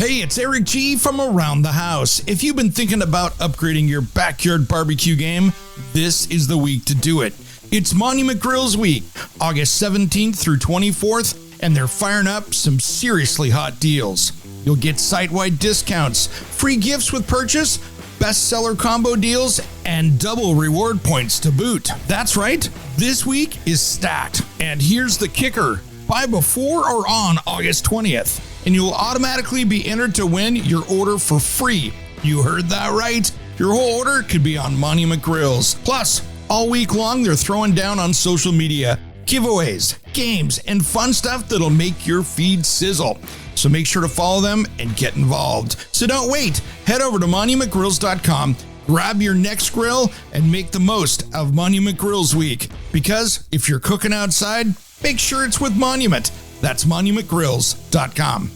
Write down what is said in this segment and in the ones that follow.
Hey, it's Eric G from Around the House. If you've been thinking about upgrading your backyard barbecue game, this is the week to do it. It's Monument Grills Week, August 17th through 24th, and they're firing up some seriously hot deals. You'll get site-wide discounts, free gifts with purchase, bestseller combo deals, and double reward points to boot. That's right, this week is stacked. And here's the kicker. Buy before or on August 20th, and you'll automatically be entered to win your order for free. You heard that right. Your whole order could be on Monument Grills. Plus, all week long, they're throwing down on social media, giveaways, games, and fun stuff that'll make your feed sizzle. So make sure to follow them and get involved. So don't wait. Head over to monumentgrills.com, grab your next grill, and make the most of Monument Grills Week. Because if you're cooking outside, make sure it's with Monument. That's monumentgrills.com.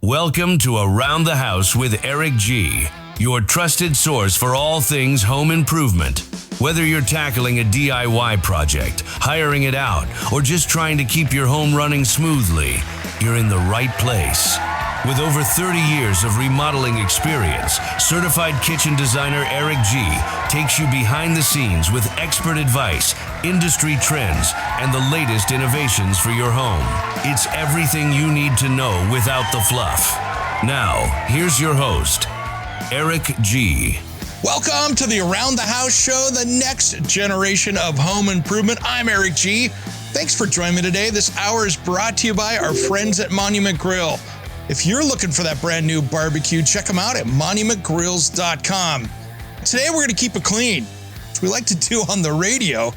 Welcome to Around the House with Eric G., your trusted source for all things home improvement. Whether you're tackling a DIY project, hiring it out, or just trying to keep your home running smoothly, you're in the right place. With over 30 years of remodeling experience, certified kitchen designer Eric G. takes you behind the scenes with expert advice, industry trends, and the latest innovations for your home. It's everything you need to know without the fluff. Now, here's your host, Eric G. Welcome to the Around the House show, the next generation of home improvement. I'm Eric G. Thanks for joining me today. This hour is brought to you by our friends at Monument Grill. If you're looking for that brand new barbecue, check them out at monumentgrills.com. Today we're going to keep it clean, which we like to do on the radio,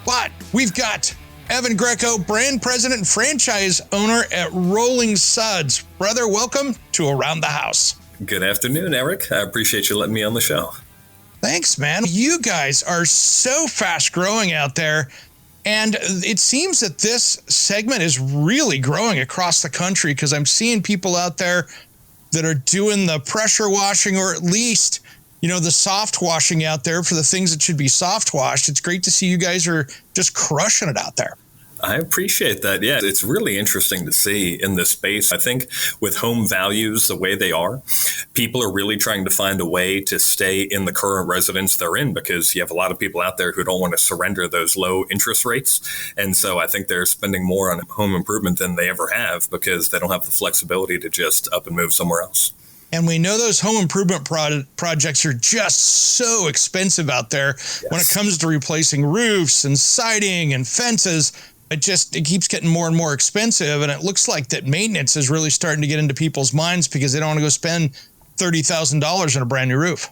but we've got Evan Greco, brand president and franchise owner at Rolling Suds. Brother, welcome to Around the House. Good afternoon, Eric. I appreciate you letting me on the show. Thanks, man. You guys are so fast growing out there. And it seems that this segment is really growing across the country because I'm seeing people out there that are doing the pressure washing, or at least, the soft washing out there for the things that should be soft washed. It's great to see you guys are just crushing it out there. I appreciate that. Yeah, it's really interesting to see in this space. I think with home values the way they are, people are really trying to find a way to stay in the current residence they're in, because you have a lot of people out there who don't want to surrender those low interest rates. And so I think they're spending more on home improvement than they ever have because they don't have the flexibility to just up and move somewhere else. And we know those home improvement projects are just so expensive out there. Yes. When it comes to replacing roofs and siding and fences. It keeps getting more and more expensive, and it looks like that maintenance is really starting to get into people's minds because they don't want to go spend $30,000 on a brand new roof.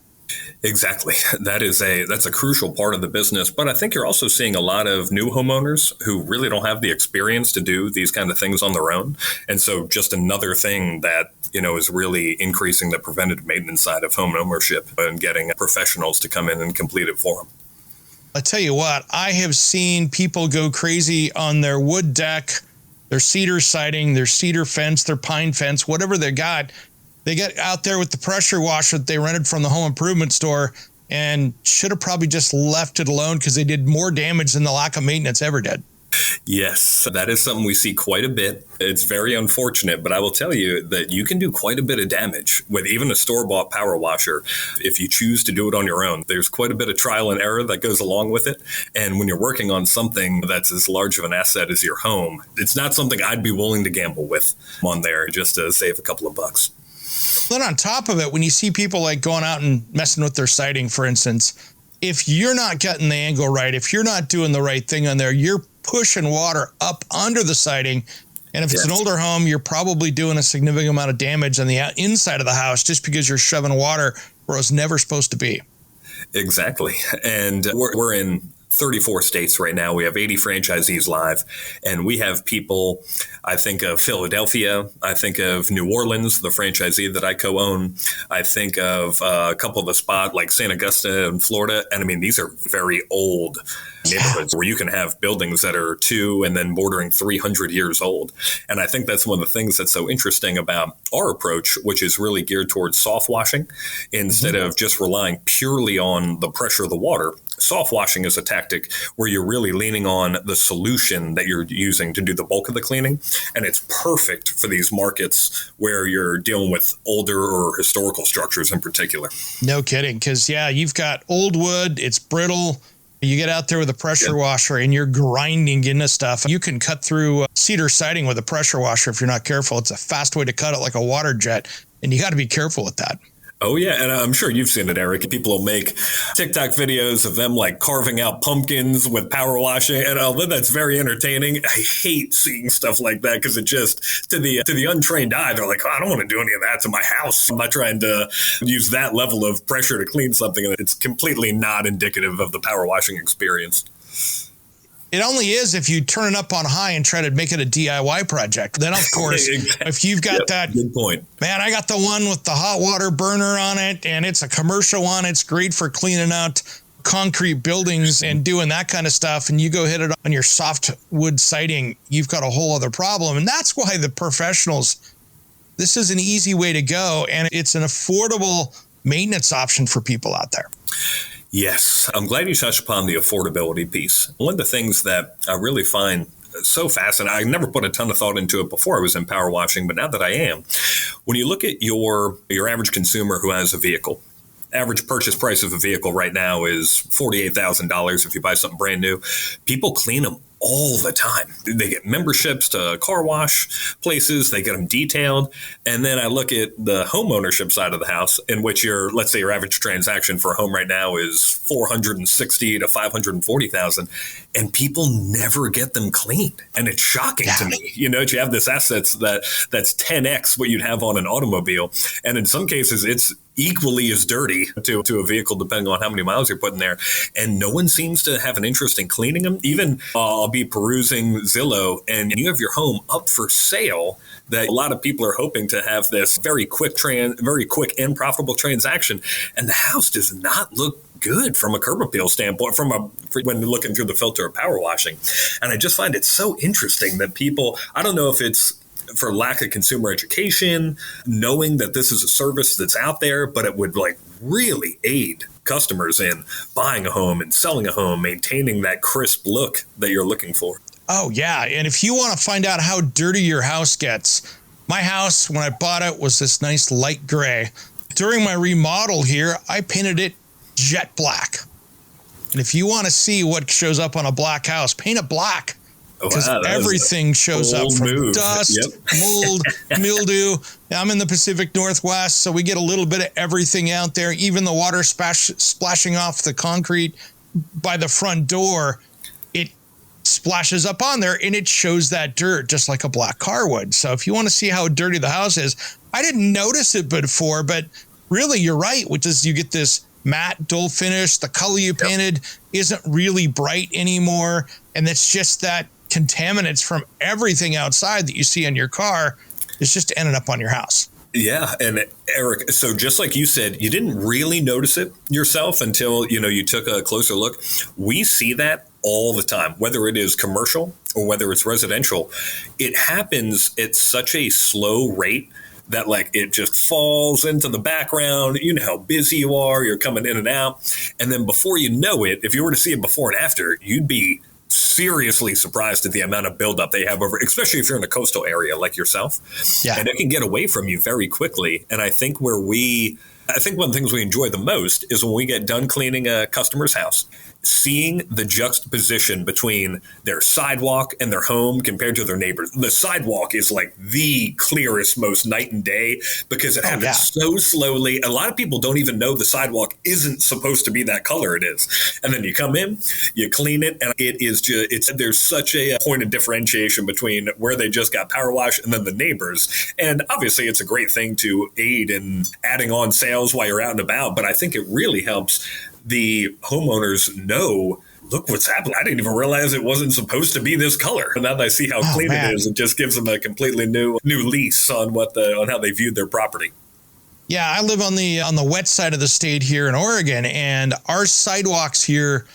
Exactly. That's a crucial part of the business. But I think you're also seeing a lot of new homeowners who really don't have the experience to do these kind of things on their own. And so just another thing that, is really increasing the preventative maintenance side of home ownership and getting professionals to come in and complete it for them. I tell you what, I have seen people go crazy on their wood deck, their cedar siding, their cedar fence, their pine fence, whatever they got. They get out there with the pressure washer that they rented from the home improvement store and should have probably just left it alone because they did more damage than the lack of maintenance ever did. Yes, that is something we see quite a bit. It's very unfortunate, but I will tell you that you can do quite a bit of damage with even a store-bought power washer if you choose to do it on your own. There's quite a bit of trial and error that goes along with it. And when you're working on something that's as large of an asset as your home, it's not something I'd be willing to gamble with on there just to save a couple of bucks. Then on top of it, when you see people like going out and messing with their siding, for instance, if you're not getting the angle right, if you're not doing the right thing on there, you're pushing water up under the siding. And if it's an older home, you're probably doing a significant amount of damage on the inside of the house just because you're shoving water where it's never supposed to be. Exactly. And we're in 34 states right now. We have 80 franchisees live, and we have people, I think of Philadelphia, I think of New Orleans, the franchisee that I co-own. I think of a couple of the spots like St. Augusta in Florida. And I mean, these are very old neighborhoods where you can have buildings that are 2 and then bordering 300 years old. And I think that's one of the things that's so interesting about our approach, which is really geared towards soft washing instead of just relying purely on the pressure of the water. Soft washing is a tactic where you're really leaning on the solution that you're using to do the bulk of the cleaning. And it's perfect for these markets where you're dealing with older or historical structures in particular. No kidding. Because, you've got old wood, it's brittle. You get out there with a pressure washer and you're grinding into stuff. You can cut through cedar siding with a pressure washer if you're not careful. It's a fast way to cut it, like a water jet. And you got to be careful with that. Oh, yeah. And I'm sure you've seen it, Eric. People will make TikTok videos of them like carving out pumpkins with power washing. And although that's very entertaining, I hate seeing stuff like that because it just, to the untrained eye, they're like, oh, I don't want to do any of that to my house. I'm not trying to use that level of pressure to clean something. And it's completely not indicative of the power washing experience. It only is if you turn it up on high and try to make it a DIY project. Then, of course, if you've got that, good point. Man, I got the one with the hot water burner on it, and it's a commercial one. It's great for cleaning out concrete buildings and doing that kind of stuff. And you go hit it on your soft wood siding, you've got a whole other problem. And that's why the professionals, this is an easy way to go, and it's an affordable maintenance option for people out there. Yes, I'm glad you touched upon the affordability piece. One of the things that I really find so fascinating, I never put a ton of thought into it before I was in power washing, but now that I am, when you look at your average consumer who has a vehicle, average purchase price of a vehicle right now is $48,000 if you buy something brand new. People clean them all the time. They get memberships to car wash places, they get them detailed. And then I look at the home ownership side of the house, in which let's say your average transaction for a home right now is $460,000 to $540,000, and people never get them cleaned. And it's shocking to me. You have this asset that's 10x what you'd have on an automobile. And in some cases, it's equally as dirty to a vehicle, depending on how many miles you're putting there. And no one seems to have an interest in cleaning them. Even I'll be perusing Zillow, and you have your home up for sale that a lot of people are hoping to have this very quick and profitable transaction. And the house does not look good from a curb appeal standpoint, when looking through the filter of power washing. And I just find it so interesting that people, I don't know if it's for lack of consumer education, knowing that this is a service that's out there, but it would really aid customers in buying a home and selling a home, maintaining that crisp look that you're looking for. Oh, yeah. And if you want to find out how dirty your house gets, my house, when I bought it, was this nice light gray. During my remodel here, I painted it jet black. And if you want to see what shows up on a black house, paint it black. Because everything shows up from dust, mold, mildew. I'm in the Pacific Northwest, so we get a little bit of everything out there. Even the water splashing off the concrete by the front door, it splashes up on there, and it shows that dirt just like a black car would. So if you want to see how dirty the house is, I didn't notice it before, but really you're right, which is you get this matte, dull finish. The color you painted isn't really bright anymore, and it's just that contaminants from everything outside that you see in your car is just ending up on your house. Yeah. And Eric, so just like you said, you didn't really notice it yourself until, you took a closer look. We see that all the time, whether it is commercial or whether it's residential. It happens at such a slow rate that it just falls into the background. You know how busy you are, you're coming in and out. And then before you know it, if you were to see it before and after, you'd be seriously surprised at the amount of buildup they have especially if you're in a coastal area like yourself. Yeah. And it can get away from you very quickly. And I think one of the things we enjoy the most is when we get done cleaning a customer's house, seeing the juxtaposition between their sidewalk and their home compared to their neighbors. The sidewalk is the clearest, most night and day because it happens so slowly. A lot of people don't even know the sidewalk isn't supposed to be that color it is. And then you come in, you clean it, and it is there's such a point of differentiation between where they just got power wash and then the neighbors. And obviously it's a great thing to aid in adding on sales while you're out and about, but I think it really helps the homeowners know, look what's happening. I didn't even realize it wasn't supposed to be this color. And now that I see how clean it is, it just gives them a completely new lease on on how they viewed their property. Yeah, I live on the wet side of the state here in Oregon, and our sidewalks here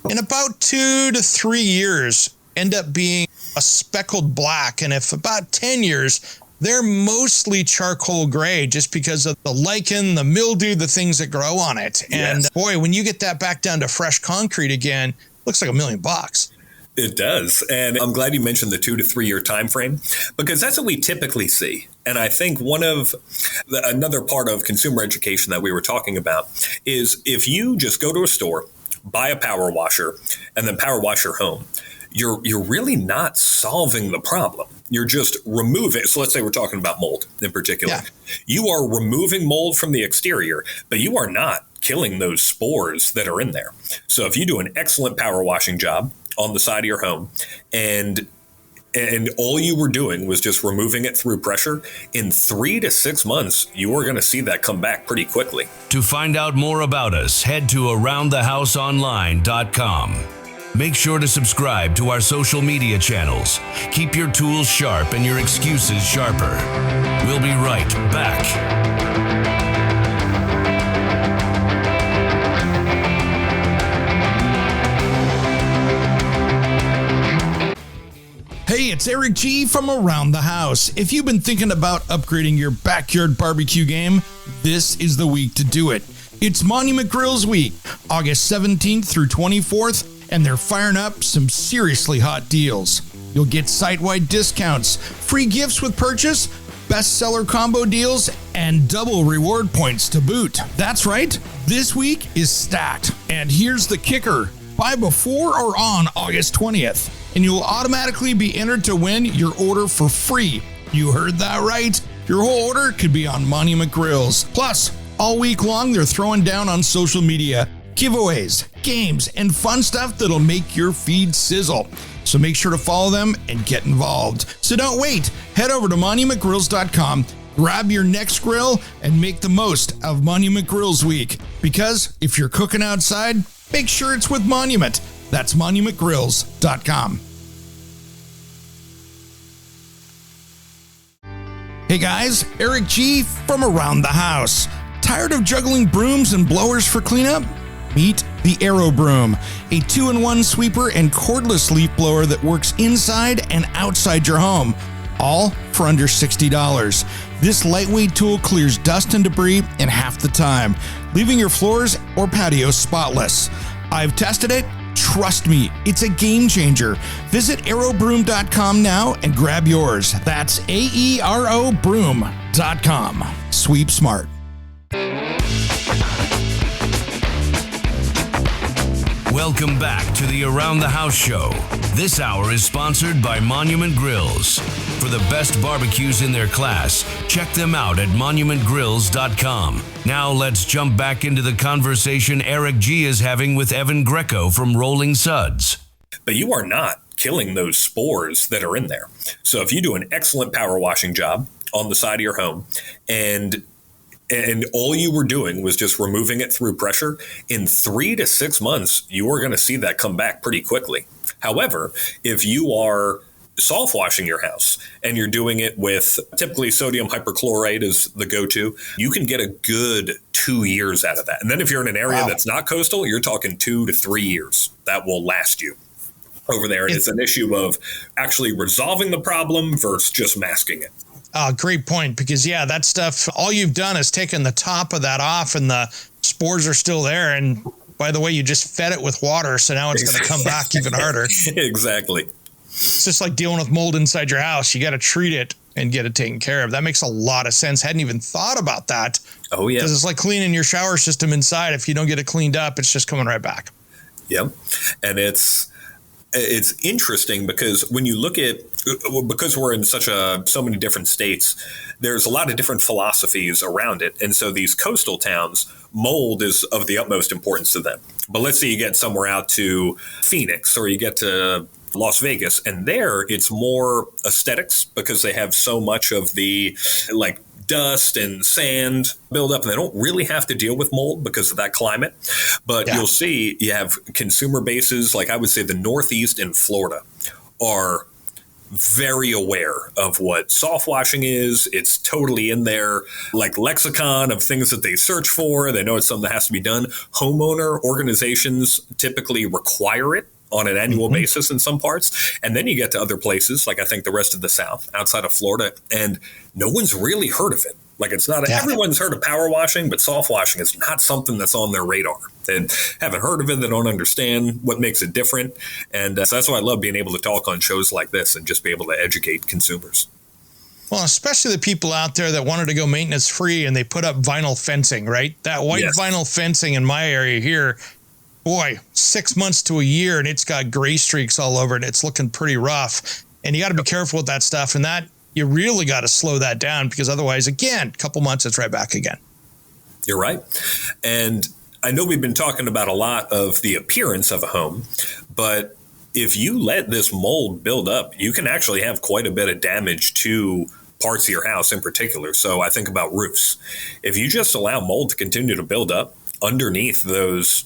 in about 2 to 3 years end up being a speckled black. And if about 10 years, they're mostly charcoal gray just because of the lichen, the mildew, the things that grow on it. And boy, when you get that back down to fresh concrete again, looks like $1 million. It does. And I'm glad you mentioned the 2 to 3 year time frame, because that's what we typically see. And I think another part of consumer education that we were talking about is if you just go to a store, buy a power washer, and then power wash your home, you're really not solving the problem. You're just removing. So let's say we're talking about mold in particular. Yeah. You are removing mold from the exterior, but you are not killing those spores that are in there. So if you do an excellent power washing job on the side of your home and all you were doing was just removing it through pressure, in 3 to 6 months, you are going to see that come back pretty quickly. To find out more about us, head to aroundthehouseonline.com. Make sure to subscribe to our social media channels. Keep your tools sharp and your excuses sharper. We'll be right back. Hey, it's Eric G from Around the House. If you've been thinking about upgrading your backyard barbecue game, this is the week to do it. It's Monument Grills Week, August 17th through 24th, and they're firing up some seriously hot deals. You'll get site-wide discounts, free gifts with purchase, bestseller combo deals, and double reward points to boot. That's right, this week is stacked. And here's the kicker. Buy before or on August 20th, and you'll automatically be entered to win your order for free. You heard that right. Your whole order could be on Monument Grills. Plus, all week long, they're throwing down on social media giveaways, games, and fun stuff that'll make your feed sizzle. So make sure to follow them and get involved. So don't wait. Head over to monumentgrills.com, grab your next grill, and make the most of Monument Grills Week. Because if you're cooking outside, make sure it's with Monument. That's monumentgrills.com. Hey guys, Eric G from Around the House. Tired of juggling brooms and blowers for cleanup? Meet the Aero Broom, a 2-in-1 sweeper and cordless leaf blower that works inside and outside your home, all for under $60. This lightweight tool clears dust and debris in half the time, leaving your floors or patios spotless. I've tested it. Trust me, it's a game changer. Visit aerobroom.com now and grab yours. That's AERO broom.com. Sweep smart. Welcome back to the Around the House show. This hour is sponsored by Monument Grills. For the best barbecues in their class, check them out at monumentgrills.com. Now let's jump back into the conversation Eric G is having with Evan Greco from Rolling Suds. But you are not killing those spores that are in there. So if you do an excellent power washing job on the side of your home and all you were doing was just removing it through pressure, in 3 to 6 months, you are going to see that come back pretty quickly. However, if you are soft washing your house and you're doing it with typically sodium hypochlorite is the go-to, you can get a good 2 years out of that. And then if you're in an area that's not coastal, you're talking 2 to 3 years. That will last you over there. And it's an issue of actually resolving the problem versus just masking it. Great point, because, that stuff, all you've done is taken the top of that off and the spores are still there. And by the way, you just fed it with water, so now it's going to come back even harder. Exactly. It's just like dealing with mold inside your house. You got to treat it and get it taken care of. That makes a lot of sense. Hadn't even thought about that. Oh, yeah. Because it's like cleaning your shower system inside. If you don't get it cleaned up, it's just coming right back. Yep. And it's interesting because when you look at, because we're in so many different states, there's a lot of different philosophies around it. And so these coastal towns, mold is of the utmost importance to them. But let's say you get somewhere out to Phoenix or you get to Las Vegas, and there it's more aesthetics because they have so much of the dust and sand build up, and they don't really have to deal with mold because of that climate. But you'll see you have consumer bases, like I would say the Northeast and Florida are very aware of what soft washing is. It's totally in their lexicon of things that they search for. They know it's something that has to be done. Homeowner organizations typically require it on an annual basis in some parts. And then you get to other places, like I think the rest of the South, outside of Florida, and no one's really heard of it. Like it's not, everyone's heard of power washing, but soft washing is not something that's on their radar. They haven't heard of it. They don't understand what makes it different. And so that's why I love being able to talk on shows like this and just be able to educate consumers. Well, especially the people out there that wanted to go maintenance free and they put up vinyl fencing, right? That white vinyl fencing in my area here, boy, 6 months to a year, and it's got gray streaks all over it. It's looking pretty rough. And you got to be careful with that stuff. And that you really got to slow that down, because otherwise, again, a couple months, it's right back again. You're right. And I know we've been talking about a lot of the appearance of a home, but if you let this mold build up, you can actually have quite a bit of damage to parts of your house in particular. So I think about roofs. If you just allow mold to continue to build up underneath those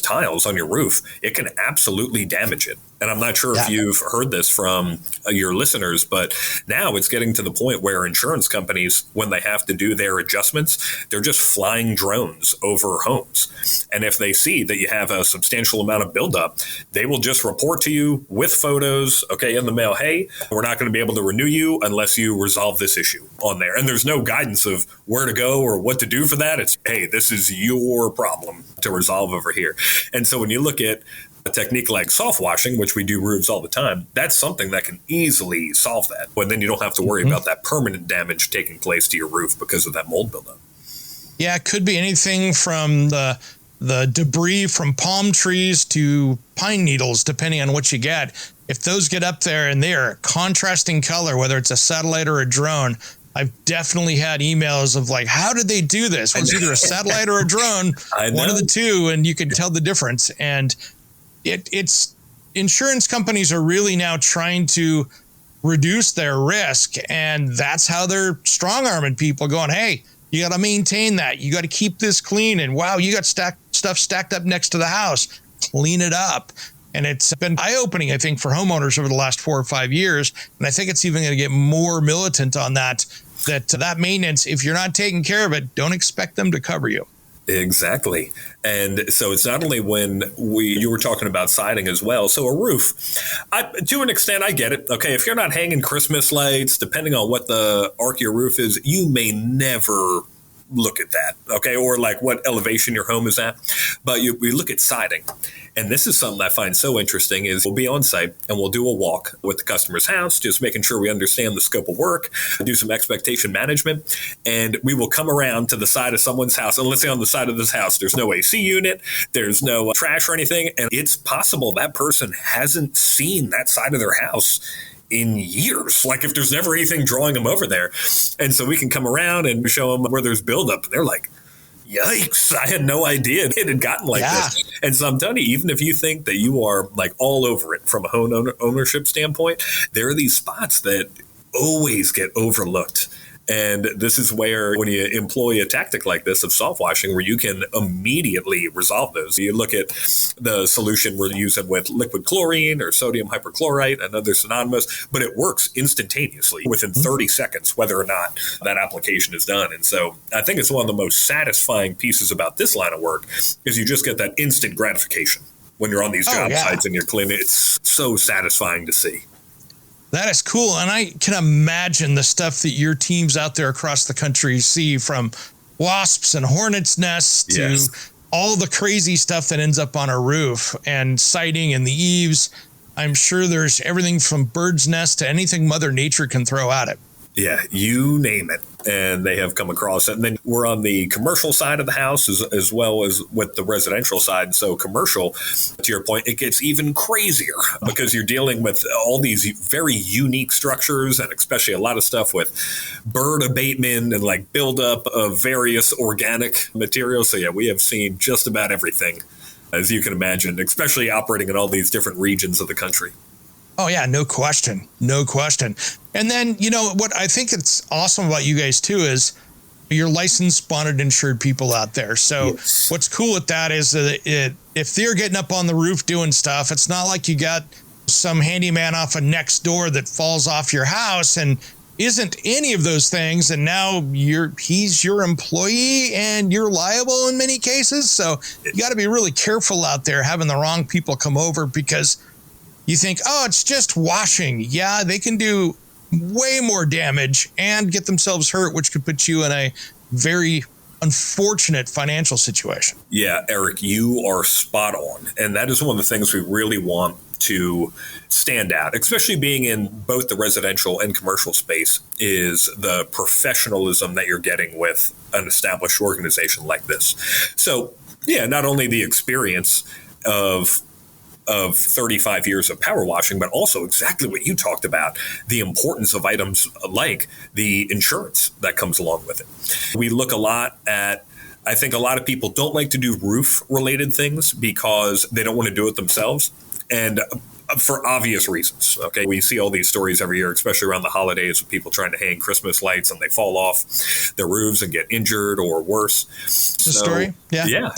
tiles on your roof, it can absolutely damage it. And I'm not sure if you've heard this from your listeners, but now it's getting to the point where insurance companies, when they have to do their adjustments, they're just flying drones over homes. And if they see that you have a substantial amount of buildup, they will just report to you with photos, in the mail, hey, we're not going to be able to renew you unless you resolve this issue on there. And there's no guidance of where to go or what to do for that. It's, hey, this is your problem to resolve over here. And so when you look at a technique like soft washing, which we do roofs all the time, that's something that can easily solve that. But then you don't have to worry about that permanent damage taking place to your roof because of that mold buildup. Yeah, it could be anything from the debris from palm trees to pine needles, depending on what you get. If those get up there and they're contrasting color, whether it's a satellite or a drone, I've definitely had emails of like, how did they do this? Well, it's either a satellite or a drone, one of the two, and you can tell the difference. And it's insurance companies are really now trying to reduce their risk, and that's how they're strong-arming people, going, hey, you got to maintain that. You got to keep this clean. And wow, you got stuff stacked up next to the house. Clean it up. And it's been eye-opening, I think, for homeowners over the last 4 or 5 years. And I think it's even going to get more militant on that maintenance, if you're not taking care of it, don't expect them to cover you. Exactly. And so it's not only when you were talking about siding as well. So a roof, to an extent, I get it. Okay, if you're not hanging Christmas lights, depending on what the arc of your roof is, you may never look at that, okay, or like what elevation your home is at. But we look at siding. And this is something I find so interesting is we'll be on site and we'll do a walk with the customer's house, just making sure we understand the scope of work, do some expectation management, and we will come around to the side of someone's house. And let's say on the side of this house, there's no AC unit, there's no trash or anything. And it's possible that person hasn't seen that side of their house in years, like if there's never anything drawing them over there. And so we can come around and show them where there's buildup. And they're like, yikes, I had no idea it had gotten like this. And so I'm telling you, even if you think that you are like all over it from a home ownership standpoint, there are these spots that always get overlooked. And this is where when you employ a tactic like this of soft washing, where you can immediately resolve those. You look at the solution we're using with liquid chlorine or sodium hypochlorite. I know they're synonymous, but it works instantaneously within 30 seconds, whether or not that application is done. And so I think it's one of the most satisfying pieces about this line of work is you just get that instant gratification when you're on these job sites and you're cleaning. It's so satisfying to see. That is cool. And I can imagine the stuff that your teams out there across the country see, from wasps and hornets' nests to all the crazy stuff that ends up on a roof and siding and the eaves. I'm sure there's everything from bird's nest to anything Mother Nature can throw at it. Yeah, you name it. And they have come across it. And then we're on the commercial side of the house as well as with the residential side. So commercial, to your point, it gets even crazier because you're dealing with all these very unique structures, and especially a lot of stuff with bird abatement and like buildup of various organic materials. So yeah, we have seen just about everything, as you can imagine, especially operating in all these different regions of the country. Oh, yeah, no question. No question. And then, you know, what I think it's awesome about you guys, too, is you're licensed, bonded, insured people out there. So what's cool with that is that if they're getting up on the roof doing stuff, it's not like you got some handyman off of next door that falls off your house and isn't any of those things, and now he's your employee and you're liable in many cases. So you got to be really careful out there having the wrong people come over because you think, oh, it's just washing. Yeah, they can do way more damage and get themselves hurt, which could put you in a very unfortunate financial situation. Yeah, Eric, you are spot on. And that is one of the things we really want to stand out, especially being in both the residential and commercial space, is the professionalism that you're getting with an established organization like this. So, yeah, not only the experience of 35 years of power washing, but also exactly what you talked about, the importance of items like the insurance that comes along with it. We look a lot at, I think a lot of people don't like to do roof related things because they don't want to do it themselves. And for obvious reasons. Okay. We see all these stories every year, especially around the holidays, of people trying to hang Christmas lights and they fall off their roofs and get injured or worse. The story? Yeah. Yeah.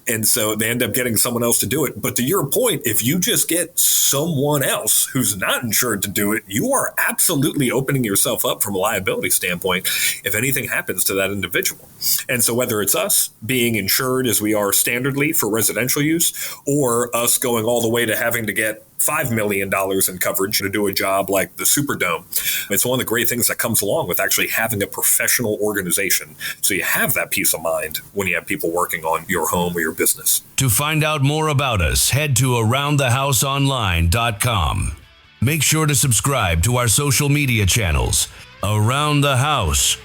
And so they end up getting someone else to do it. But to your point, if you just get someone else who's not insured to do it, you are absolutely opening yourself up from a liability standpoint if anything happens to that individual. And so whether it's us being insured as we are standardly for residential use, or us going all the way to having to get $5 million in coverage to do a job like the Superdome. It's one of the great things that comes along with actually having a professional organization. So you have that peace of mind when you have people working on your home or your business. To find out more about us, head to aroundthehouseonline.com. Make sure to subscribe to our social media channels, Around the House,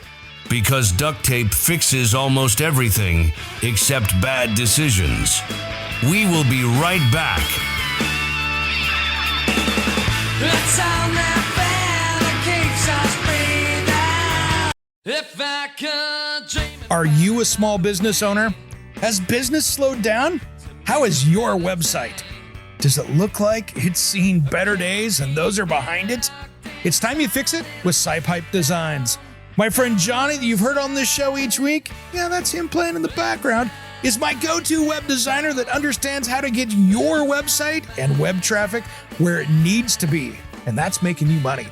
because duct tape fixes almost everything except bad decisions. We will be right back. It's all that fella keeps us breathing. If I could dream. Are you a small business owner? Has business slowed down? How is your website? Does it look like it's seen better days and those are behind it? It's time you fix it with SciPipe Designs. My friend Johnny that you've heard on this show each week, yeah, that's him playing in the background, is my go-to web designer that understands how to get your website and web traffic where it needs to be, and that's making you money.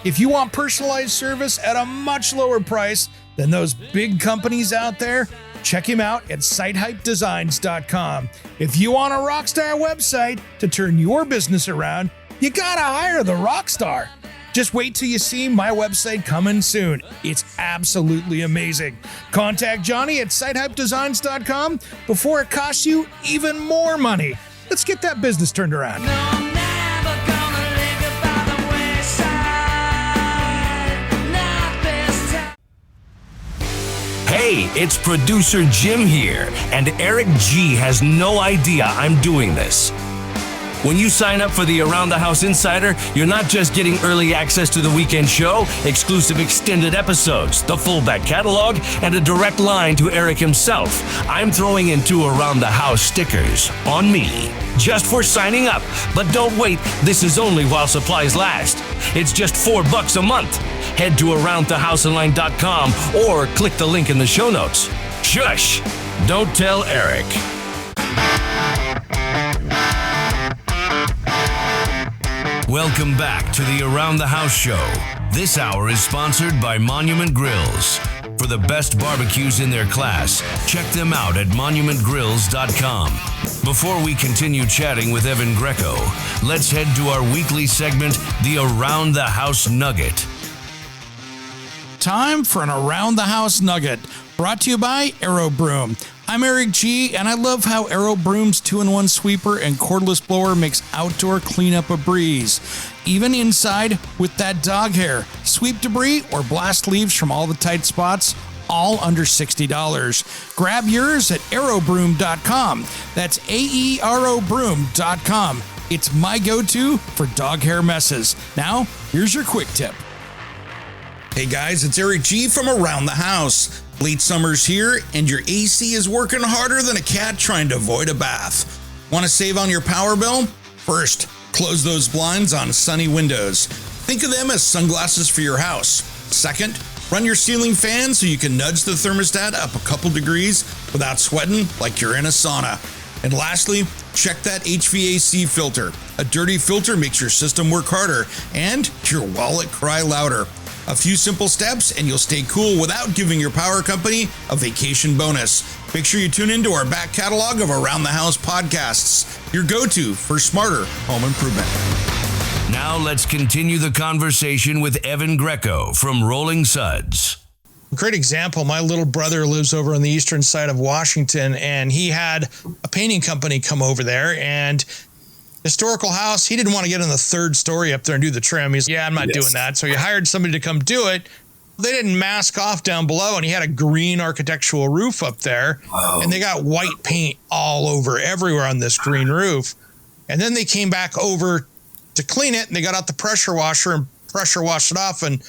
If you want personalized service at a much lower price than those big companies out there, check him out at sitehypedesigns.com. If you want a rockstar website to turn your business around, you gotta hire the rockstar. Just wait till you see my website coming soon. It's absolutely amazing. Contact Johnny at sitehypedesigns.com before it costs you even more money. Let's get that business turned around. No, I'm never gonna leave you by the wayside. Not this time. Hey, it's producer Jim here, and Eric G has no idea I'm doing this. When you sign up for the Around the House Insider, you're not just getting early access to the weekend show, exclusive extended episodes, the full back catalog, and a direct line to Eric himself. I'm throwing in 2 Around the House stickers on me, just for signing up. But don't wait, this is only while supplies last. It's just $4 a month. Head to aroundthehouseonline.com or click the link in the show notes. Shush! Don't tell Eric. Welcome back to the Around the House show. This hour is sponsored by Monument Grills. For the best barbecues in their class, check them out at monumentgrills.com. Before we continue chatting with Evan Greco, let's head to our weekly segment, the Around the House Nugget. Time for an Around the House Nugget, brought to you by Aero Broom. I'm Eric G, and I love how Aero Broom's 2-in-1 sweeper and cordless blower makes outdoor cleanup a breeze. Even inside with that dog hair. Sweep debris or blast leaves from all the tight spots, all under $60. Grab yours at aerobroom.com. That's AEROBroom.com. It's my go-to for dog hair messes. Now, here's your quick tip. Hey guys, it's Eric G from Around the House. Late summer's here, and your AC is working harder than a cat trying to avoid a bath. Want to save on your power bill? First, close those blinds on sunny windows. Think of them as sunglasses for your house. Second, run your ceiling fan so you can nudge the thermostat up a couple degrees without sweating like you're in a sauna. And lastly, Check that HVAC filter. A dirty filter makes your system work harder and your wallet cry louder. A few simple steps and you'll stay cool without giving your power company a vacation bonus. Make sure you tune into our back catalog of Around the House podcasts, your go-to for smarter home improvement. Now let's continue the conversation with Evan Greco from Rolling Suds. Great example. My little brother lives over on the eastern side of Washington, and he had a painting company come over there, and historical house, he didn't want to get in the third story up there and do the trim. He's I'm not doing that. So he hired somebody to come do it. They didn't mask off down below, and he had a green architectural roof up there, and they got white paint all over everywhere on this green roof. And then they came back over to clean it, and they got out the pressure washer and pressure washed it off and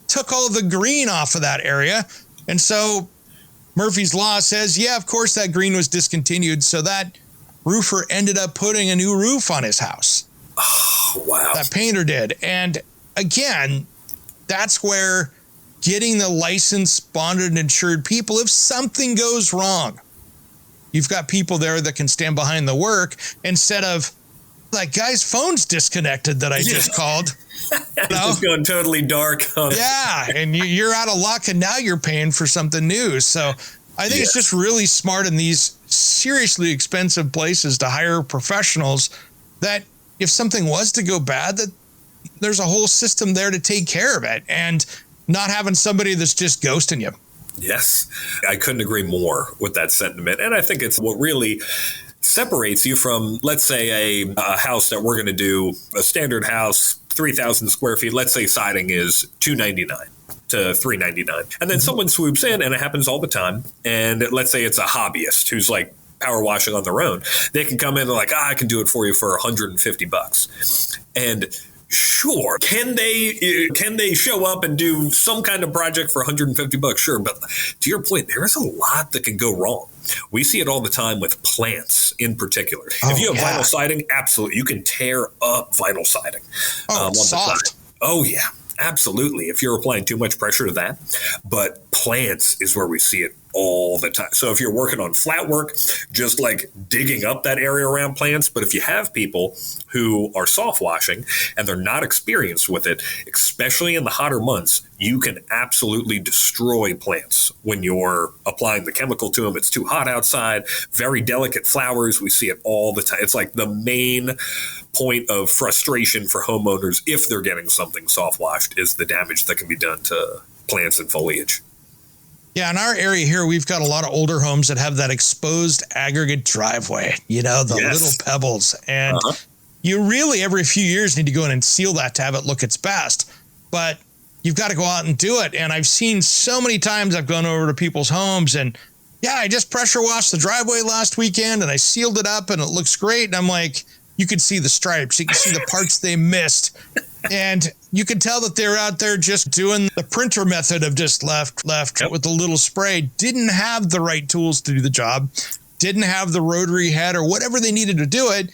took all the green off of that area. And so Murphy's Law says, yeah, of course that green was discontinued. So that roofer ended up putting a new roof on his house. Oh, wow. That painter did. And again, that's where getting the licensed, bonded, and insured people, if something goes wrong, you've got people there that can stand behind the work instead of like, guy's phone's disconnected that I just called. It's just going totally dark. Yeah, and you're out of luck, and now you're paying for something new. So I think it's just really smart in these seriously expensive places to hire professionals that if something was to go bad, that there's a whole system there to take care of it and not having somebody that's just ghosting you. Yes, I couldn't agree more with that sentiment. And I think it's what really separates you from, let's say, a house that we're going to do, a standard house, 3,000 square feet. Let's say siding is $299 to $399. And then someone swoops in, and it happens all the time. And let's say it's a hobbyist who's like power washing on their own. They can come in and like, I can do it for you for $150. And sure, can they show up and do some kind of project for $150? Sure, but to your point, there is a lot that can go wrong. We see it all the time with plants in particular. If you have vinyl siding, absolutely, you can tear up vinyl siding. On Soft. the side. Oh, yeah, absolutely. If you're applying too much pressure to that. But plants is where we see it all the time. So if you're working on flat work, just like digging up that area around plants. But if you have people who are soft washing and they're not experienced with it, especially in the hotter months, you can absolutely destroy plants when you're applying the chemical to them. It's too hot outside, very delicate flowers. We see it all the time. It's like the main point of frustration for homeowners if they're getting something soft washed is the damage that can be done to plants and foliage. Yeah, in our area here, we've got a lot of older homes that have that exposed aggregate driveway, the little pebbles. And you really, every few years, need to go in and seal that to have it look its best. But you've got to go out and do it. And I've seen so many times I've gone over to people's homes and, I just pressure washed the driveway last weekend and I sealed it up and it looks great. And I'm like, you could see the stripes. You can see the parts they missed. And you can tell that they're out there just doing the printer method of just left with the little spray. Didn't have the right tools to do the job. Didn't have the rotary head or whatever they needed to do it.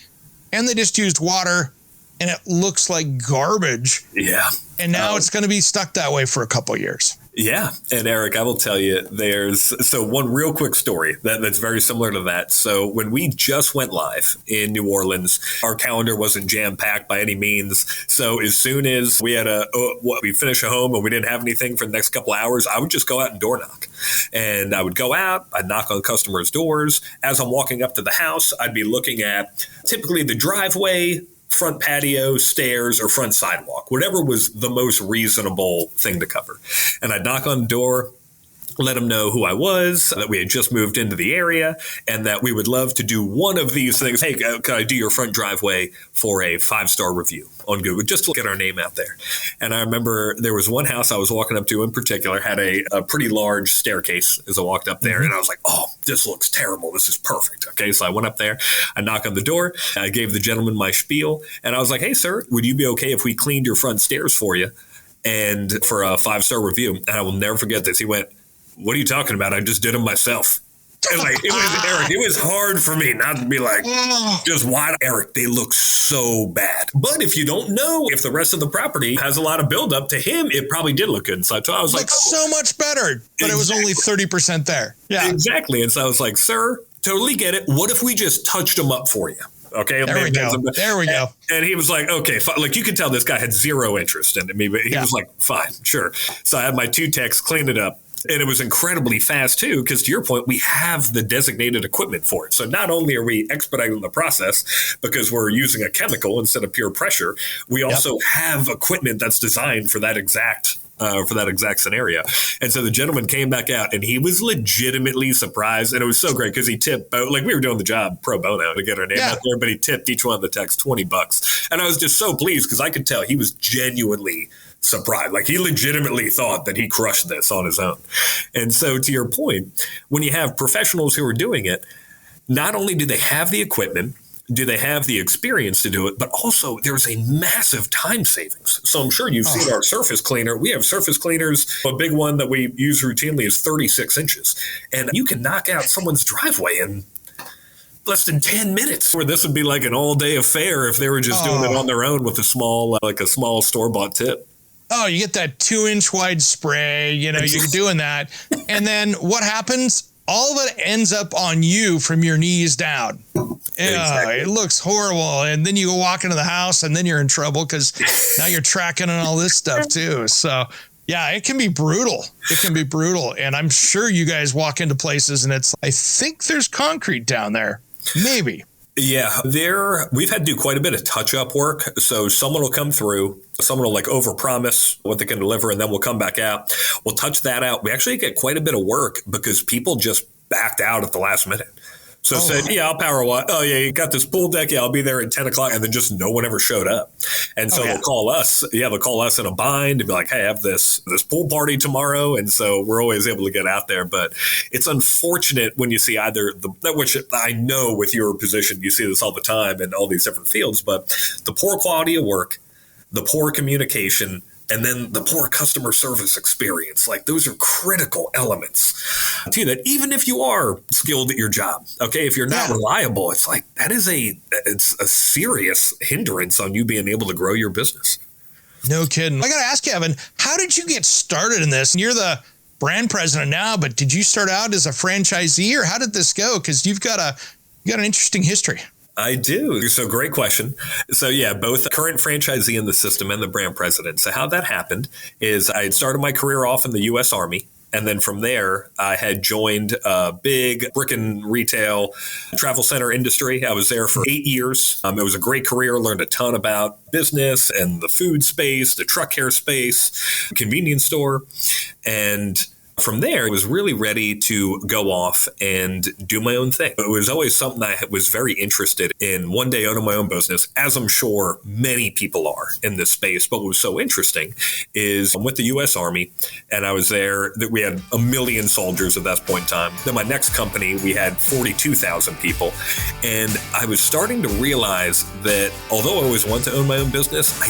And they just used water and it looks like garbage. Yeah. And now it's going to be stuck that way for a couple of years. Yeah. And Eric, I will tell you, there's one real quick story that's very similar to that. So when we just went live in New Orleans, our calendar wasn't jam-packed by any means. So as soon as we had we finish a home and we didn't have anything for the next couple of hours, I would just go out and door knock. And I would go out, I'd knock on customers' doors. As I'm walking up to the house, I'd be looking at typically the driveway, front patio, stairs, or front sidewalk, whatever was the most reasonable thing to cover. And I'd knock on the door, let them know who I was, that we had just moved into the area, and that we would love to do one of these things. Hey, can I do your front driveway for a 5-star review on Google, just to get our name out there? And I remember there was one house I was walking up to in particular, had a pretty large staircase as I walked up there, and I was like, oh, this looks terrible. This is perfect. Okay, so I went up there, I knocked on the door, I gave the gentleman my spiel, and I was like, hey, sir, would you be okay if we cleaned your front stairs for you and for a 5-star review? And I will never forget this. He went, what are you talking about? I just did them myself. And like, Eric, it was hard for me not to be like, just why, Eric, they look so bad. But if you don't know if the rest of the property has a lot of buildup, to him, it probably did look good inside. So I was like, so much better, but it was only 30% there. Yeah, exactly. And so I was like, sir, totally get it. What if we just touched them up for you? Okay. There we go. And he was like, okay, fine. Like you could tell this guy had zero interest in me, but he was like, fine, sure. So I had my 2 techs clean it up. And it was incredibly fast, too, because to your point, we have the designated equipment for it. So not only are we expediting the process because we're using a chemical instead of pure pressure, we also have equipment that's designed for that exact scenario. And so the gentleman came back out and he was legitimately surprised. And it was so great because he tipped, like we were doing the job pro bono to get our name out there, but he tipped each one of the techs $20. And I was just so pleased because I could tell he was genuinely surprised. Like he legitimately thought that he crushed this on his own. And so to your point, when you have professionals who are doing it, not only do they have the equipment, do they have the experience to do it, but also there's a massive time savings. So I'm sure you've seen our surface cleaner. We have surface cleaners. A big one that we use routinely is 36 inches. And you can knock out someone's driveway in less than 10 minutes, where this would be like an all-day affair if they were just doing it on their own with a small store-bought tip. Oh, you get that 2-inch wide spray, you're doing that. And then what happens? All of it ends up on you from your knees down. Exactly. It looks horrible. And then you go walk into the house and then you're in trouble because now you're tracking and all this stuff too. So yeah, it can be brutal. And I'm sure you guys walk into places and I think there's concrete down there. Maybe. Yeah, we've had to do quite a bit of touch-up work. So someone will come through, someone will like overpromise what they can deliver, and then we'll come back out. We'll touch that out. We actually get quite a bit of work because people just backed out at the last minute. So said, yeah, I'll power wash. Oh, yeah, you got this pool deck. Yeah, I'll be there at 10 o'clock. And then just no one ever showed up. And so they'll call us. Yeah, they'll call us in a bind and be like, hey, I have this pool party tomorrow. And so we're always able to get out there. But it's unfortunate when you see either which I know with your position, you see this all the time in all these different fields, but the poor quality of work, the poor communication, and then the poor customer service experience. Like those are critical elements to that. Even if you are skilled at your job, okay, if you're not reliable, it's like it's a serious hindrance on you being able to grow your business. No kidding. I got to ask you, Evan, how did you get started in this? And you're the brand president now, but did you start out as a franchisee or how did this go? Because you got an interesting history. I do. So great question. So yeah, both current franchisee in the system and the brand president. So how that happened is I had started my career off in the U.S. Army. And then from there, I had joined a big brick and retail travel center industry. I was there for 8 years. It was a great career. Learned a ton about business and the food space, the truck care space, convenience store. And from there, I was really ready to go off and do my own thing. It was always something I was very interested in, one day owning my own business, as I'm sure many people are in this space. But what was so interesting is I'm with the U.S. Army, and I was there. We had 1 million soldiers at that point in time. Then my next company, we had 42,000 people. And I was starting to realize that although I always wanted to own my own business, I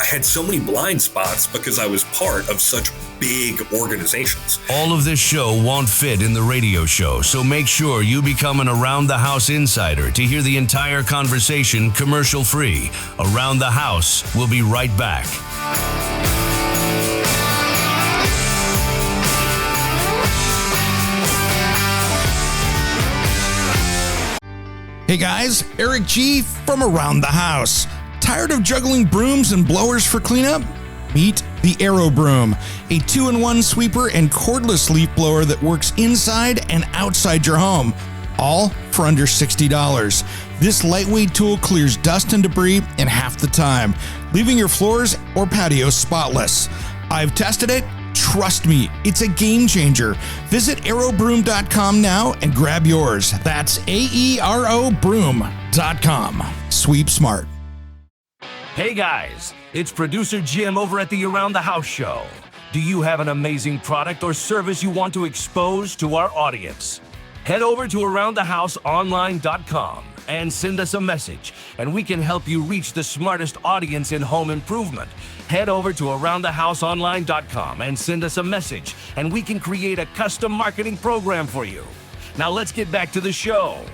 had so many blind spots because I was part of such big organizations. All of this show won't fit in the radio show, so make sure you become an Around the House insider to hear the entire conversation commercial-free. Around the House, we'll be right back. Hey guys, Eric G. from Around the House. Tired of juggling brooms and blowers for cleanup? Meet the Aero Broom, a 2-in-1 sweeper and cordless leaf blower that works inside and outside your home, all for under $60. This lightweight tool clears dust and debris in half the time, leaving your floors or patio spotless. I've tested it. Trust me, it's a game changer. Visit aerobroom.com now and grab yours. That's aerobroom.com. Sweep smart. Hey guys, it's producer Jim over at the Around the House show. Do you have an amazing product or service you want to expose to our audience? Head over to aroundthehouseonline.com and send us a message, and we can help you reach the smartest audience in home improvement. Head over to aroundthehouseonline.com and send us a message, and we can create a custom marketing program for you. Now let's get back to the show.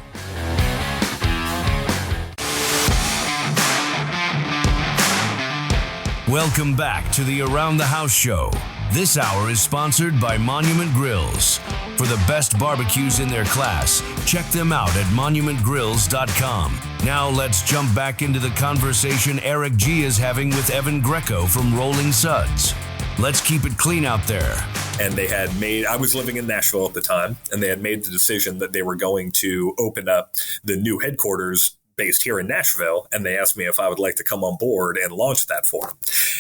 Welcome back to the Around the House show. This hour is sponsored by Monument Grills. For the best barbecues in their class, check them out at monumentgrills.com. Now let's jump back into the conversation Eric G is having with Evan Greco from Rolling Suds. Let's keep it clean out there. And I was living in Nashville at the time, and they had made the decision that they were going to open up the new headquarters based here in Nashville, and they asked me if I would like to come on board and launch that for them.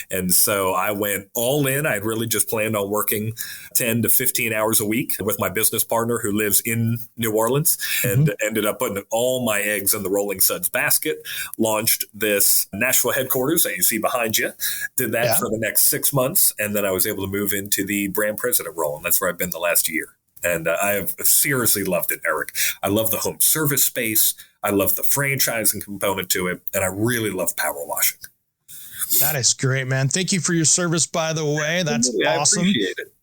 And so I went all in. I had really just planned on working 10 to 15 hours a week with my business partner who lives in New Orleans, and ended up putting all my eggs in the Rolling Suds basket, launched this Nashville headquarters that you see behind you, did that for the next 6 months, and then I was able to move into the brand president role, and that's where I've been the last year. And I have seriously loved it, Eric. I love the home service space. I love the franchising component to it. And I really love power washing. That is great, man. Thank you for your service, by the way. That's awesome. I appreciate it.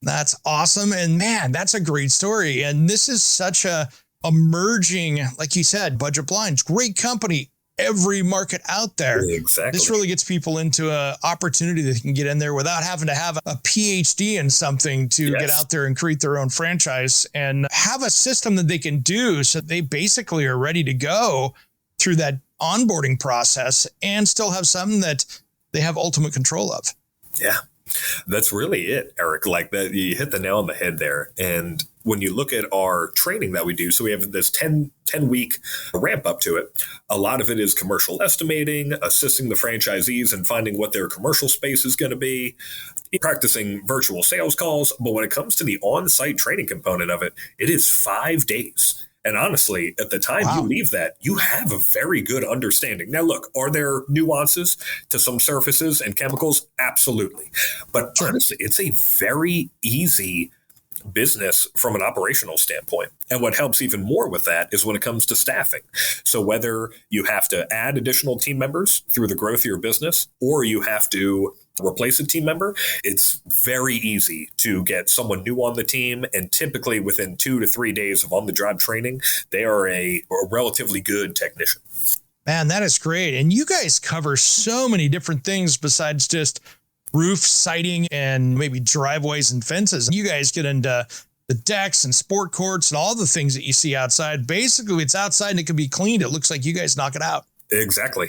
That's awesome. And man, that's a great story. And this is such a emerging, like you said, Budget Blinds, great company. Every market out there. Exactly. This really gets people into an opportunity that can get in there without having to have a PhD in something to get out there and create their own franchise and have a system that they can do so they basically are ready to go through that onboarding process and still have something that they have ultimate control of. Yeah, that's really it, Eric. Like that, you hit the nail on the head there. And when you look at our training that we do, so we have this 10-week ramp up to it. A lot of it is commercial estimating, assisting the franchisees in finding what their commercial space is going to be, practicing virtual sales calls. But when it comes to the on-site training component of it, it is 5 days. And honestly, at the time you leave that, you have a very good understanding. Now, look, are there nuances to some surfaces and chemicals? Absolutely. But honestly, it's a very easy business from an operational standpoint. And what helps even more with that is when it comes to staffing. So whether you have to add additional team members through the growth of your business, or you have to replace a team member, it's very easy to get someone new on the team. And typically within 2 to 3 days of on-the-job training, they are a relatively good technician. Man, that is great. And you guys cover so many different things besides just roof, siding, and maybe driveways and fences. You guys get into the decks and sport courts and all the things that you see outside. Basically, it's outside and it can be cleaned. It looks like you guys knock it out. Exactly.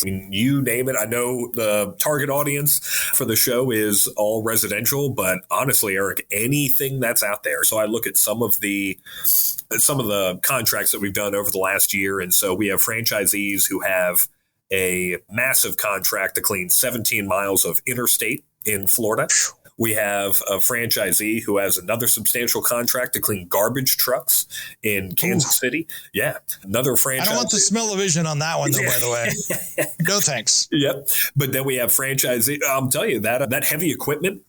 You name it. I know the target audience for the show is all residential, but honestly, Eric, anything that's out there. So I look at some of the contracts that we've done over the last year. And so we have franchisees who have a massive contract to clean 17 miles of interstate in Florida. We have a franchisee who has another substantial contract to clean garbage trucks in Kansas City. Yeah. Another franchisee. I don't want the smell-o-vision on that one, though, by the way. No thanks. Yep. But then we have franchisee. I'll tell you that heavy equipment.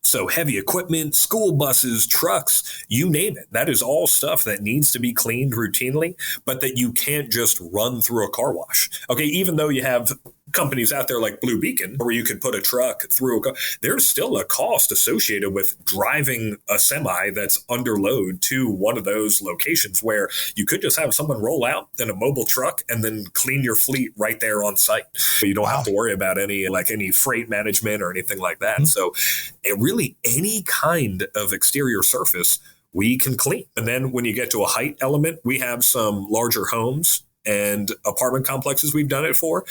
So heavy equipment, school buses, trucks, you name it. That is all stuff that needs to be cleaned routinely, but that you can't just run through a car wash. Okay. Even though you have companies out there like Blue Beacon where you could put a truck through a car, there's still a cost associated with driving a semi that's under load to one of those locations where you could just have someone roll out in a mobile truck and then clean your fleet right there on site. You don't have to worry about any freight management or anything like that. So really any kind of exterior surface we can clean. And then when you get to a height element, we have some larger homes and apartment complexes we've done it for.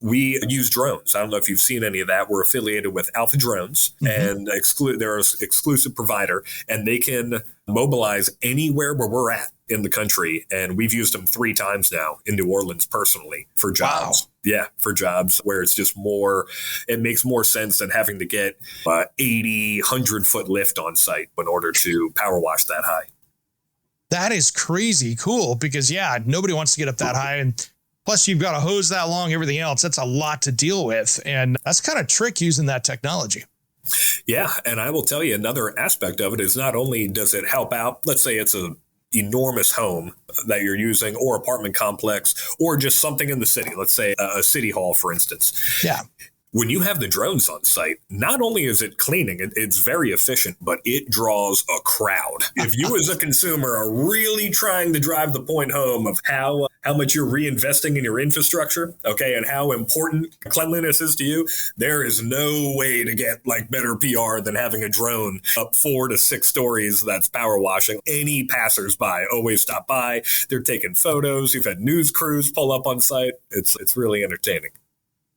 We use drones. I don't know if you've seen any of that. We're affiliated with Alpha Drones, and they're an exclusive provider, and they can mobilize anywhere where we're at in the country. And we've used them 3 times now in New Orleans personally for jobs. Wow. Yeah, for jobs where it's just it makes more sense than having to get 80, 100-foot lift on site in order to power wash that high. That is crazy cool because, nobody wants to get up that high. And plus, you've got a hose that long, everything else. That's a lot to deal with. And that's kind of trick using that technology. Yeah. And I will tell you another aspect of it is not only does it help out, let's say it's a enormous home that you're using or apartment complex or just something in the city, let's say a city hall, for instance. Yeah. When you have the drones on site, not only is it cleaning, it's very efficient, but it draws a crowd. If you as a consumer are really trying to drive the point home of how how much you're reinvesting in your infrastructure, okay, and how important cleanliness is to you, there is no way to get like better PR than having a drone up 4 to 6 stories that's power washing. Any passersby always stop by. They're taking photos. You've had news crews pull up on site. It's really entertaining.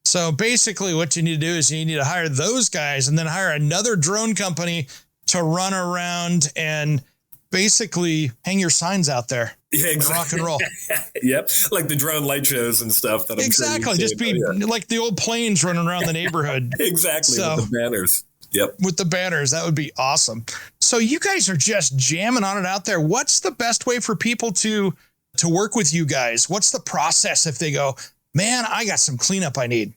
So basically what you need to do is you need to hire those guys and then hire another drone company to run around and basically hang your signs out there. Yeah, exactly. Rock and roll. Yep. Like the drone light shows and stuff. That I'm exactly. Sure Just be like the old planes running around the neighborhood. Exactly. So, with the banners. Yep. With the banners. That would be awesome. So you guys are just jamming on it out there. What's the best way for people to work with you guys? What's the process if they go, man, I got some cleanup I need?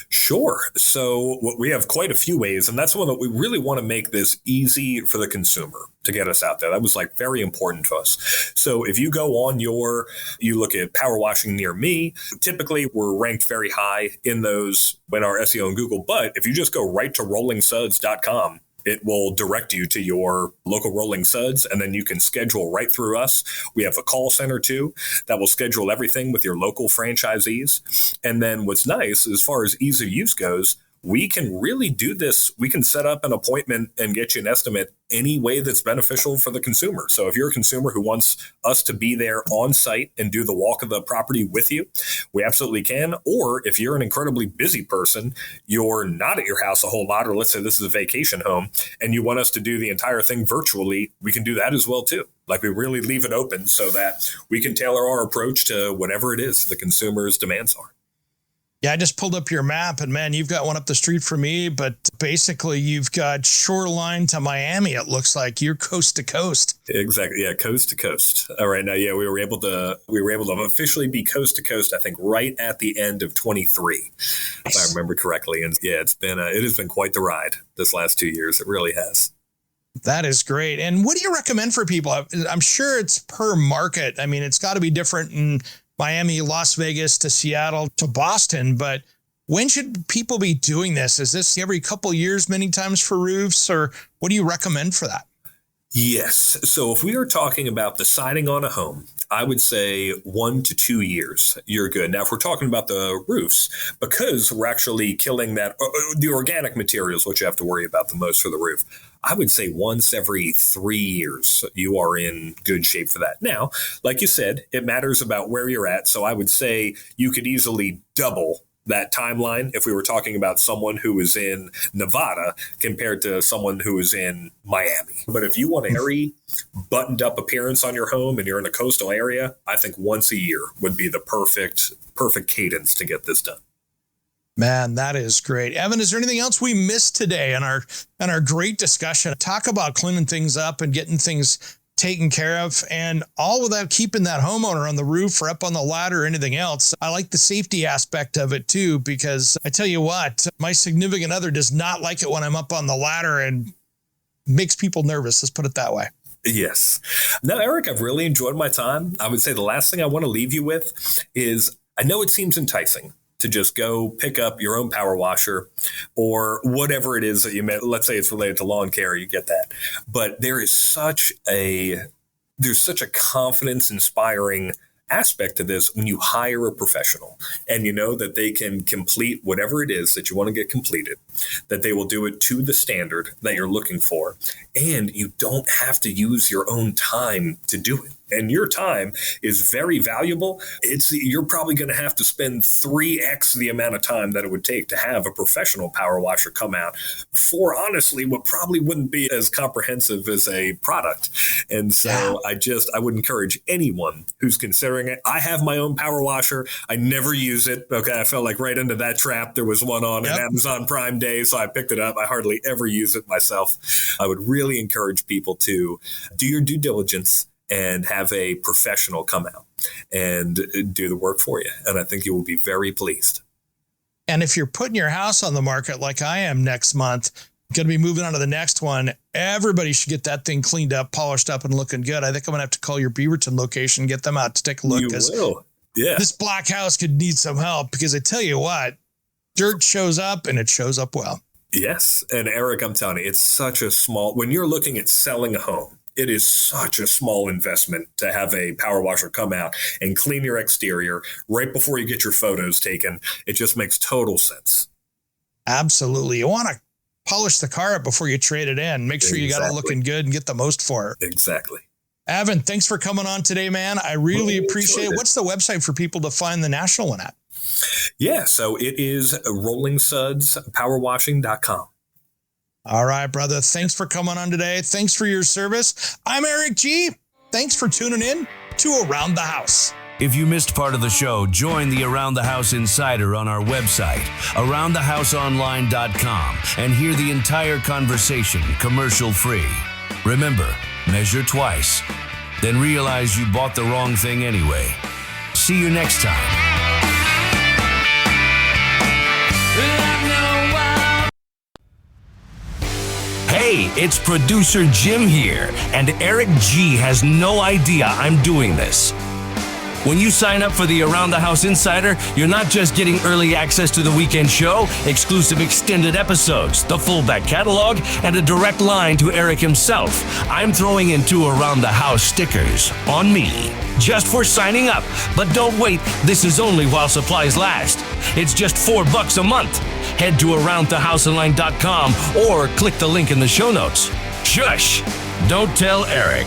Sure. So we have quite a few ways, and that's one that we really want to make this easy for the consumer to get us out there. That was like very important to us. So if you go on you look at power washing near me, typically we're ranked very high in those in our SEO in Google. But if you just go right to rollingsuds.com, it will direct you to your local Rolling Suds, and then you can schedule right through us. We have a call center, too, that will schedule everything with your local franchisees. And then what's nice, as far as ease of use goes, we can really do this. We can set up an appointment and get you an estimate any way that's beneficial for the consumer. So if you're a consumer who wants us to be there on site and do the walk of the property with you, we absolutely can. Or if you're an incredibly busy person, you're not at your house a whole lot, or let's say this is a vacation home and you want us to do the entire thing virtually, we can do that as well, too. Like we really leave it open so that we can tailor our approach to whatever it is the consumer's demands are. Yeah, I just pulled up your map and man, you've got one up the street from me, but basically you've got shoreline to Miami. It looks like you're coast to coast. Exactly. Yeah. Coast to coast. All right. Now, yeah, we were able to officially be coast to coast, I think right at the end of 23, if I remember correctly. And yeah, it has been quite the ride this last 2 years. It really has. That is great. And what do you recommend for people? I'm sure it's per market. I mean, it's got to be different in Miami, Las Vegas to Seattle to Boston. But when should people be doing this? Is this every couple of years, many times for roofs, or what do you recommend for that? Yes. So if we are talking about the siding on a home, I would say 1 to 2 years, you're good. Now, if we're talking about the roofs, because we're actually killing the organic materials, which you have to worry about the most for the roof, I would say once every 3 years, you are in good shape for that. Now, like you said, it matters about where you're at. So I would say you could easily double that timeline if we were talking about someone who is in Nevada compared to someone who is in Miami. But if you want a very buttoned up appearance on your home and you're in a coastal area, I think once a year would be the perfect cadence to get this done. Man, that is great. Evan, is there anything else we missed today in our great discussion? Talk about cleaning things up and getting things taken care of, and all without keeping that homeowner on the roof or up on the ladder or anything else. I like the safety aspect of it too, because I tell you what, my significant other does not like it when I'm up on the ladder and makes people nervous. Let's put it that way. Yes. Now, Eric, I've really enjoyed my time. I would say the last thing I want to leave you with is, I know it seems enticing to just go pick up your own power washer or whatever it is that you met. Let's say it's related to lawn care, you get that. But there's such a confidence inspiring aspect to this when you hire a professional and you know that they can complete whatever it is that you want to get completed, that they will do it to the standard that you're looking for, and you don't have to use your own time to do it. And your time is very valuable. You're probably going to have to spend 3x the amount of time that it would take to have a professional power washer come out for, honestly, what probably wouldn't be as comprehensive as a product. And so I would encourage anyone who's considering it. I have my own power washer. I never use it. Okay. I fell like right into that trap. There was one on an Amazon Prime Day, so I picked it up. I hardly ever use it myself. I would really encourage people to do your due diligence and have a professional come out and do the work for you. And I think you will be very pleased. And if you're putting your house on the market like I am next month, going to be moving on to the next one, everybody should get that thing cleaned up, polished up, and looking good. I think I'm going to have to call your Beaverton location, get them out to take a look. You will. Yeah. This black house could need some help, because I tell you what, dirt shows up and it shows up well. Yes. And Eric, I'm telling you, it's such a small, when you're looking at selling a home, It is such a small investment to have a power washer come out and clean your exterior right before you get your photos taken. It just makes total sense. Absolutely. You want to polish the car up before you trade it in. Make sure you got it looking good and get the most for it. Exactly. Evan, thanks for coming on today, man. I really appreciate it. What's the website for people to find the national one at? Yeah, so it is Rolling Suds, powerwashing.com. All right, brother. Thanks for coming on today. Thanks for your service. I'm Eric G. Thanks for tuning in to Around the House. If you missed part of the show, join the Around the House Insider on our website, aroundthehouseonline.com, and hear the entire conversation commercial-free. Remember, measure twice, then realize you bought the wrong thing anyway. See you next time. Hey, it's producer Jim here, and Eric G has no idea I'm doing this. When you sign up for the Around the House Insider, you're not just getting early access to the weekend show, exclusive extended episodes, the full back catalog, and a direct line to Eric himself. I'm throwing in 2 Around the House stickers on me, just for signing up. But don't wait, this is only while supplies last. It's just $4 a month. Head to aroundthehouseonline.com or click the link in the show notes. Shush! Don't tell Eric.